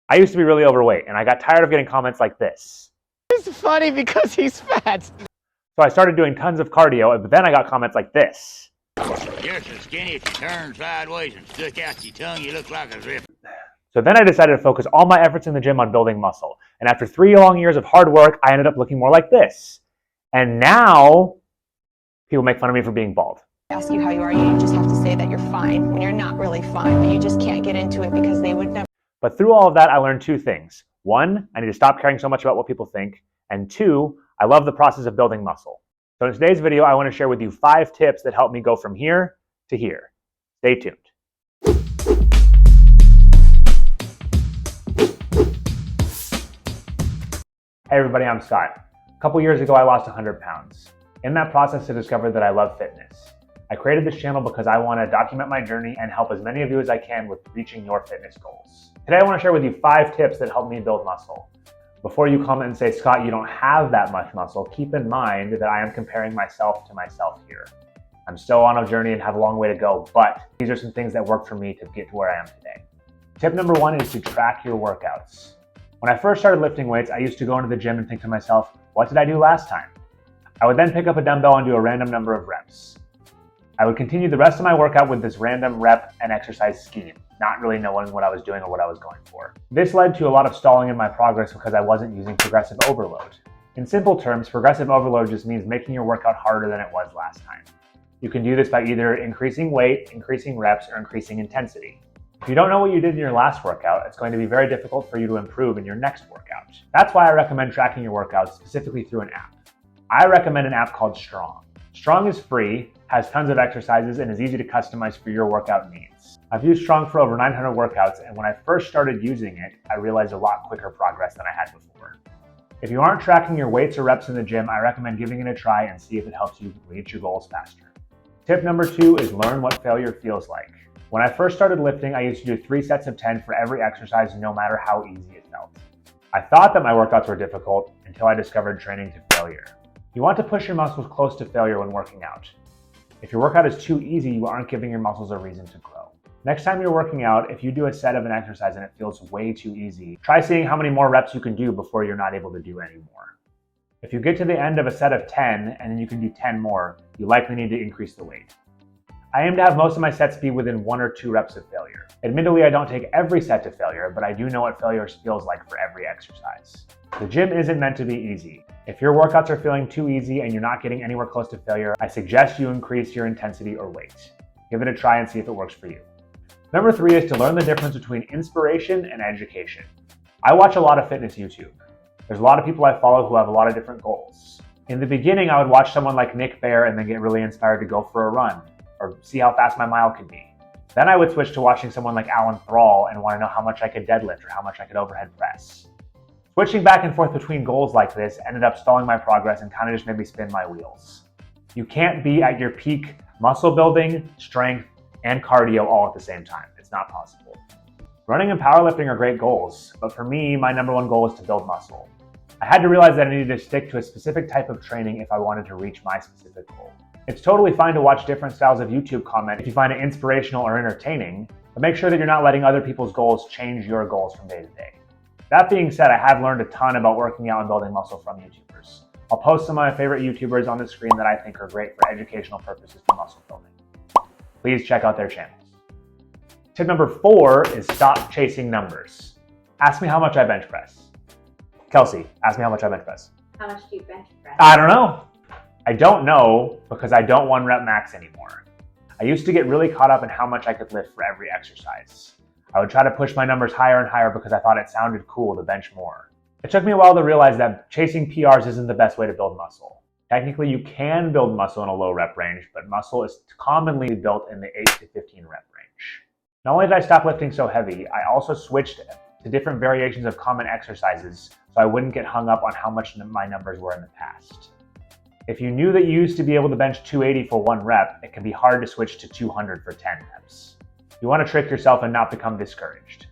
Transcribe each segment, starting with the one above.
I used to be really overweight, and I got tired of getting comments like this. It's funny because he's fat. So I started doing tons of cardio, but then I got comments like this. You're so skinny, if you turn sideways and stick out your tongue, you look like a zip. So then I decided to focus all my efforts in the gym on building muscle. And after 3 long years of hard work, I ended up looking more like this. And now, people make fun of me for being bald. Ask you how you are, you just have to say that you're fine when you're not really fine, but you just can't get into it because they would never. But through all of that, I learned 2 things. 1, I need to stop caring so much about what people think. And 2, I love the process of building muscle. So in today's video, I want to share with you 5 tips that help me go from here to here. Stay tuned. Hey everybody, I'm Scott. A couple years ago, I lost 100 pounds. In that process, I discovered that I love fitness. I created this channel because I want to document my journey and help as many of you as I can with reaching your fitness goals. Today, I want to share with you 5 tips that help me build muscle. Before you comment and say, Scott, you don't have that much muscle, keep in mind that I am comparing myself to myself here. I'm still on a journey and have a long way to go, but these are some things that work for me to get to where I am today. Tip number 1 is to track your workouts. When I first started lifting weights, I used to go into the gym and think to myself, what did I do last time? I would then pick up a dumbbell and do a random number of reps. I would continue the rest of my workout with this random rep and exercise scheme, not really knowing what I was doing or what I was going for. This led to a lot of stalling in my progress because I wasn't using progressive overload. In simple terms, progressive overload just means making your workout harder than it was last time. You can do this by either increasing weight, increasing reps, or increasing intensity. If you don't know what you did in your last workout, it's going to be very difficult for you to improve in your next workout. That's why I recommend tracking your workouts specifically through an app. I recommend an app called Strong. Strong is free, has tons of exercises, and is easy to customize for your workout needs. I've used Strong for over 900 workouts, and when I first started using it, I realized a lot quicker progress than I had before. If you aren't tracking your weights or reps in the gym, I recommend giving it a try and see if it helps you reach your goals faster. Tip number 2 is learn what failure feels like. When I first started lifting, I used to do 3 sets of 10 for every exercise, no matter how easy it felt. I thought that my workouts were difficult until I discovered training to failure. You want to push your muscles close to failure when working out. If your workout is too easy, you aren't giving your muscles a reason to grow. Next time you're working out, if you do a set of an exercise and it feels way too easy, try seeing how many more reps you can do before you're not able to do any more. If you get to the end of a set of 10 and then you can do 10 more, you likely need to increase the weight. I aim to have most of my sets be within 1 or 2 reps of failure. Admittedly, I don't take every set to failure, but I do know what failure feels like for every exercise. The gym isn't meant to be easy. If your workouts are feeling too easy and you're not getting anywhere close to failure, I suggest you increase your intensity or weight. Give it a try and see if it works for you. Number 3 is to learn the difference between inspiration and education. I watch a lot of fitness YouTube. There's a lot of people I follow who have a lot of different goals. In the beginning, I would watch someone like Nick Bare and then get really inspired to go for a run, or see how fast my mile could be. Then I would switch to watching someone like Alan Thrall and want to know how much I could deadlift or how much I could overhead press. Switching back and forth between goals like this ended up stalling my progress and kind of just made me spin my wheels. You can't be at your peak muscle building, strength, and cardio all at the same time. It's not possible. Running and powerlifting are great goals, but for me, my number 1 goal is to build muscle. I had to realize that I needed to stick to a specific type of training if I wanted to reach my specific goal. It's totally fine to watch different styles of YouTube content if you find it inspirational or entertaining, but make sure that you're not letting other people's goals change your goals from day to day. That being said, I have learned a ton about working out and building muscle from YouTubers. I'll post some of my favorite YouTubers on the screen that I think are great for educational purposes for muscle building. Please check out their channels. Tip number 4 is stop chasing numbers. Ask me how much I bench press. Kelsey, ask me how much I bench press. How much do you bench press? I don't know. I don't know because I don't 1 rep max anymore. I used to get really caught up in how much I could lift for every exercise. I would try to push my numbers higher and higher because I thought it sounded cool to bench more. It took me a while to realize that chasing PRs isn't the best way to build muscle. Technically, you can build muscle in a low rep range, but muscle is commonly built in the 8 to 15 rep range. Not only did I stop lifting so heavy, I also switched to different variations of common exercises so I wouldn't get hung up on how much my numbers were in the past. If you knew that you used to be able to bench 280 for 1 rep, it can be hard to switch to 200 for 10 reps. You want to trick yourself and not become discouraged.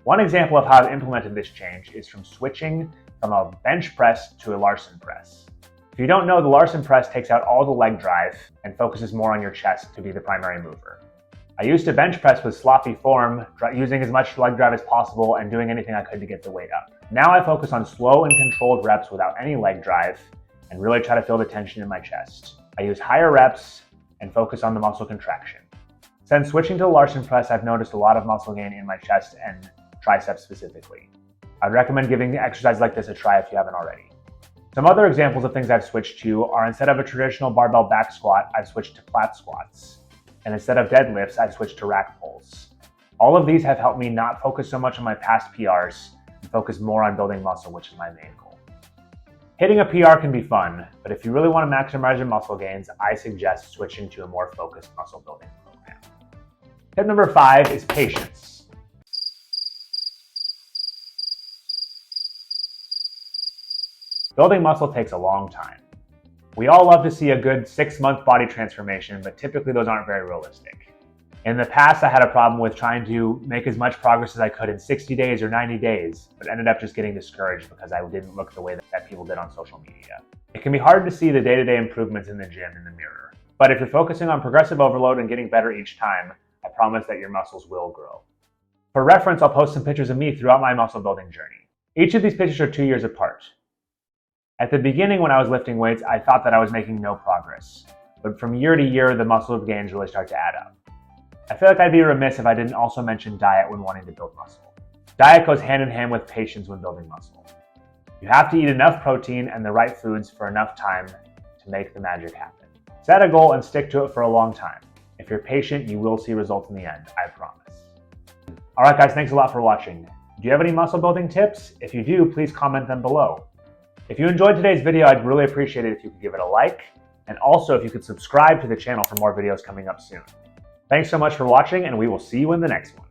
One example of how I've implemented this change is from switching from a bench press to a Larson press. If you don't know, the Larson press takes out all the leg drive and focuses more on your chest to be the primary mover. I used to bench press with sloppy form, using as much leg drive as possible and doing anything I could to get the weight up. Now I focus on slow and controlled reps without any leg drive and really try to feel the tension in my chest. I use higher reps and focus on the muscle contraction. Since switching to the Larsen press, I've noticed a lot of muscle gain in my chest and triceps specifically. I'd recommend giving an exercise like this a try if you haven't already. Some other examples of things I've switched to are, instead of a traditional barbell back squat, I've switched to flat squats. And instead of deadlifts, I've switched to rack pulls. All of these have helped me not focus so much on my past PRs and focus more on building muscle, which is my main goal. Hitting a PR can be fun, but if you really want to maximize your muscle gains, I suggest switching to a more focused muscle building program. Tip number 5 is patience. Building muscle takes a long time. We all love to see a good 6-month body transformation, but typically those aren't very realistic. In the past, I had a problem with trying to make as much progress as I could in 60 days or 90 days, but ended up just getting discouraged because I didn't look the way that people did on social media. It can be hard to see the day-to-day improvements in the gym in the mirror, but if you're focusing on progressive overload and getting better each time, I promise that your muscles will grow. For reference, I'll post some pictures of me throughout my muscle building journey. Each of these pictures are 2 years apart. At the beginning, when I was lifting weights, I thought that I was making no progress. But from year to year, the muscle gains really start to add up. I feel like I'd be remiss if I didn't also mention diet when wanting to build muscle. Diet goes hand in hand with patience when building muscle. You have to eat enough protein and the right foods for enough time to make the magic happen. Set a goal and stick to it for a long time. If you're patient, you will see results in the end, I promise. Alright guys, thanks a lot for watching. Do you have any muscle building tips? If you do, please comment them below. If you enjoyed today's video, I'd really appreciate it if you could give it a like, and also if you could subscribe to the channel for more videos coming up soon. Thanks so much for watching, and we will see you in the next one.